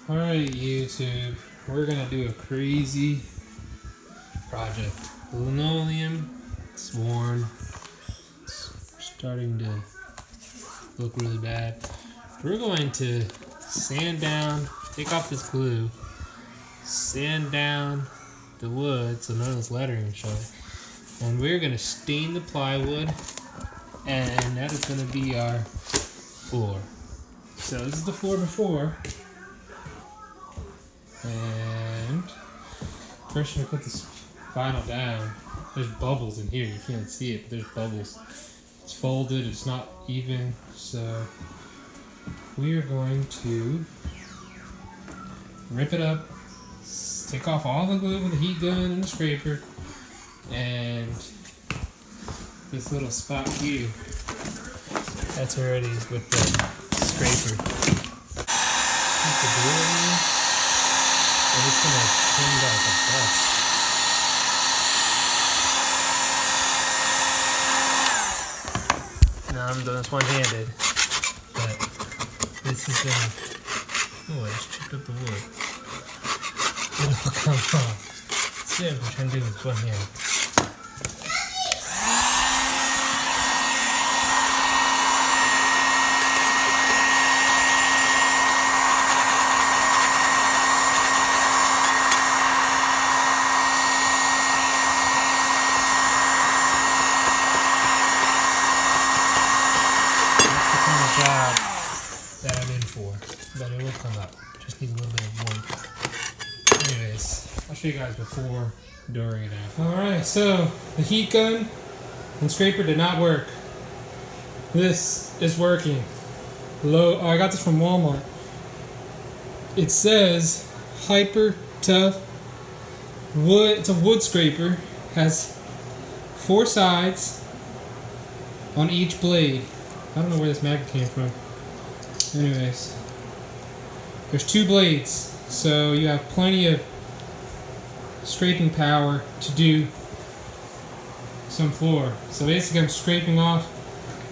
Alright YouTube, we're gonna do a crazy project. Linoleum, it's worn, it's starting to look really bad. We're going to sand down, take off this glue, sand down the wood so none of this lettering will show. And we're gonna stain the plywood, and that is gonna be our floor. So this is the floor before. And first I'm gonna put this vinyl down. There's bubbles in here, you can't see it, but there's bubbles. It's folded, it's not even, so we are going to rip it up, take off all the glue with the heat gun and the scraper, and this little spot here, that's already with the scraper. Put the glue in there. And it's gonna turn out like that. Now I'm doing this one-handed, but this is gonna. Oh, I just chipped up the wood. It'll come off. See, I'm trying to do this one-handed. Job that I'm in for, but it will come up. Just need a little bit of warmth. Anyways, I'll show you guys before, during, and after. Alright, so the heat gun and scraper did not work. This is working. Oh, I got this from Walmart. It says hyper tough wood. It's a wood scraper. Has 4 sides on each blade. I don't know where this magnet came from. Anyways, there's 2 blades, so you have plenty of scraping power to do some floor. So basically I'm scraping off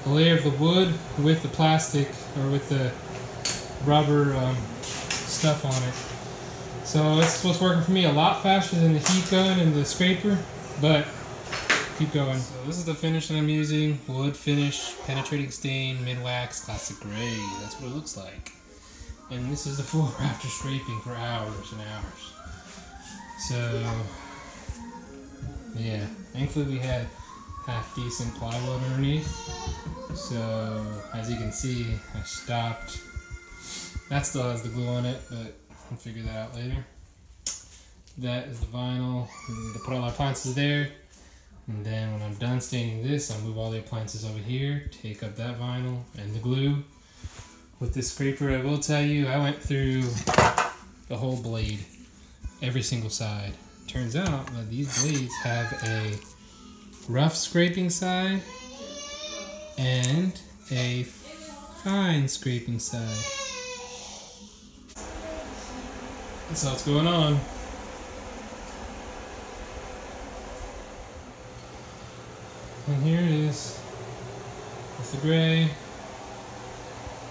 a layer of the wood with the plastic, or with the rubber stuff on it. So it's what's working for me a lot faster than the heat gun and the scraper, but keep going. So this is the finish that I'm using. Wood finish, penetrating stain, mid-wax, classic gray. That's what it looks like. And this is the floor after scraping for hours and hours. So, yeah. Thankfully we had half-decent plywood underneath. So, as you can see, I stopped. That still has the glue on it, but I'll figure that out later. That is the vinyl. We need to put all our appliances there. And then when I'm done staining this, I'll move all the appliances over here, take up that vinyl and the glue. With this scraper, I will tell you, I went through the whole blade, every single side. Turns out that these blades have a rough scraping side and a fine scraping side. That's what's going on. And here it is with the gray,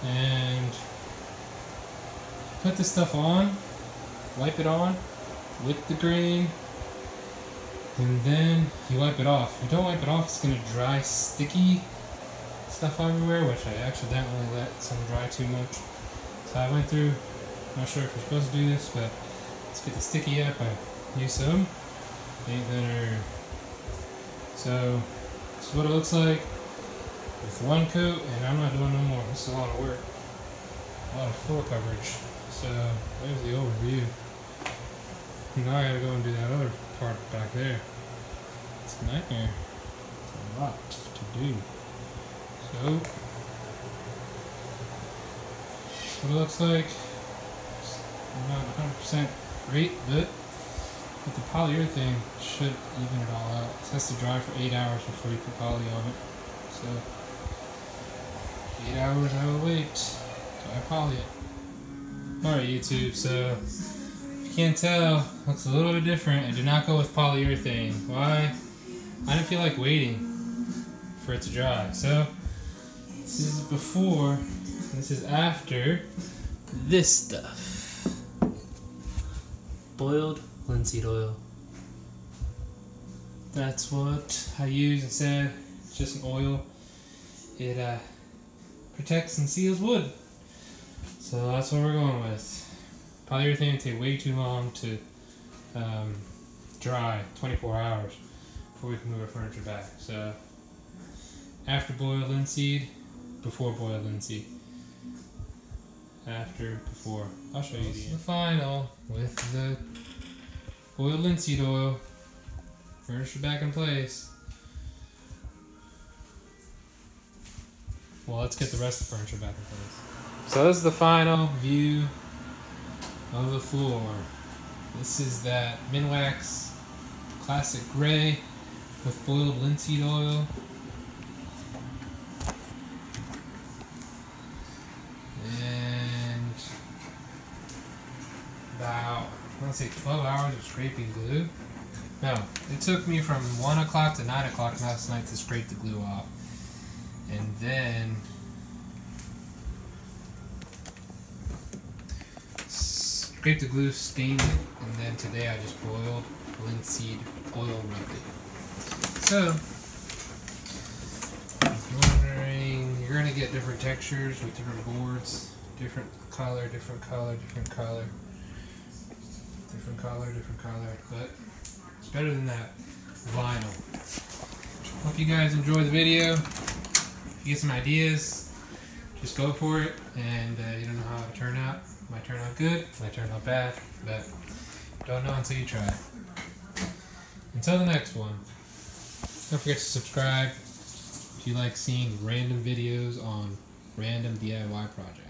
and put this stuff on, wipe it on with the green, and then you wipe it off. If you don't wipe it off, it's going to dry sticky stuff everywhere, which I accidentally let some dry too much. So I went through, not sure if you're supposed to do this, but let's get the sticky up. I use some paint thinner. So this is what it looks like with 1 coat, and I'm not doing no more. This is a lot of work, a lot of floor coverage. So there's the overview. Now I gotta go and do that other part back there. It's a nightmare. It's a lot to do. So that's what it looks like. It's not 100% great, but with the polyurethane, it should even it all out. It has to dry for 8 hours before you put poly on it. So 8 hours I will wait till I poly it. Alright YouTube, so if you can't tell, it looks a little bit different. I did not go with polyurethane. Why? I didn't feel like waiting for it to dry. So this is before, and this is after this stuff. boiled linseed oil. That's what I use instead. It's just an oil. It protects and seals wood. So that's what we're going with. Polyurethane would take way too long to dry, 24 hours, before we can move our furniture back. So after boiled linseed, before boiled linseed. After, before. I'll show you the final with the boiled linseed oil. Furniture back in place. Well, let's get the rest of the furniture back in place. So this is the final view of the floor. This is that Minwax classic gray with boiled linseed oil. And about, I want to say 12 hours of scraping glue. No, it took me from 1 o'clock to 9 o'clock last night to scrape the glue off. And then scraped the glue, stained it, and then today I just boiled linseed oil rubbed it. So, you're going to get different textures with different boards, different color, different color, different color, different color, different color, but it's better than that vinyl. Hope you guys enjoy the video. If you get some ideas, just go for it, and you don't know how it'll turn out. It might turn out good, it might turn out bad, but don't know until you try. Until the next one, don't forget to subscribe if you like seeing random videos on random DIY projects.